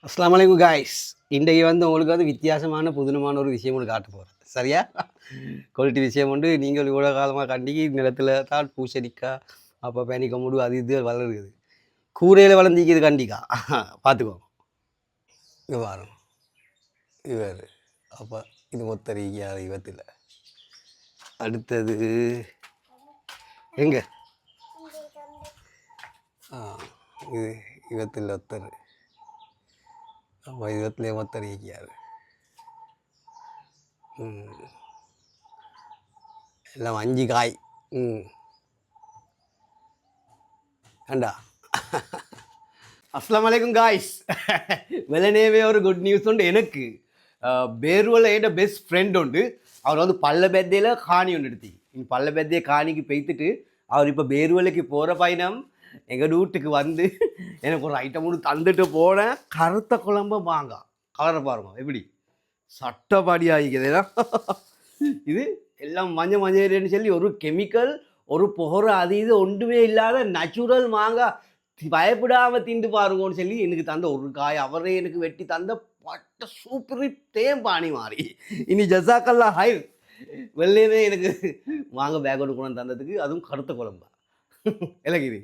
அஸ்ஸலாமு அலைக்கும் காய்ஸ். இன்றைக்கு உங்களுக்கு வித்தியாசமான புதுனமான ஒரு விஷயம் ஒன்று காட்ட போகிறேன். சரியா? குவாலிட்டி விஷயம் உண்டு. நீங்கள் இவ்வளோ காலமாக கண்டிக்கு நிலத்தில் தான் பூசணிக்காய், அப்போ பேனிக்கமுடு அது இது வளருது. கூரையில் வளர்ந்திக்குது கண்டிக்கா. பார்த்துக்கோங்க. இது பாருங்க. இவர் அப்போ இது மொத்த ரீதியாக இவத்தில். அடுத்தது எங்க இது இவத்தில் ஒத்தர். அப்போ இவத்திலே மொத்த ரீதியாக எல்லாம் 5 காய். கண்டா. அஸ்ஸலாமு அலைக்கும் காய்ஸ். வெள்ளனேவே ஒரு குட் நியூஸ் உண்டு எனக்கு. பேருவல ஏட பெஸ்ட் ஃப்ரெண்ட் உண்டு. அவர் பல்ல பெத்தையில் காணி ஒன்று எடுத்தி. பல்ல பெத்தையை காணிக்கு பெய்த்துட்டு அவர் இப்போ பேருவலைக்கு போகிற பயணம் எங்கள் வீட்டுக்கு வந்து எனக்கு ஒரு ஐட்டம் ஒன்று தந்துட்டு போனேன். கருத்த குழம்பு வாங்க கலரை பாருங்க எப்படி சட்டப்பாடி ஆகிக்குதுன்னா இது எல்லாம் மஞ்சள் மஞ்சள்னு சொல்லி ஒரு கெமிக்கல் ஒரு புகை அது இது ஒன்றுமே இல்லாத நேச்சுரல் மாங்காய் பயப்படாமல் திண்டு பாருங்கன்னு சொல்லி எனக்கு தந்த ஒரு காய் அவரே எனக்கு வெட்டி தந்த பட்ட சூப்பரி தேம்பாணி மாறி இனி ஜசாக்கல்லா ஹை வெள்ளையவே எனக்கு வாங்க பேக் ஒன்று கொண்டு தந்ததுக்கு அதுவும் கருத்த குழம்பா இலகிரி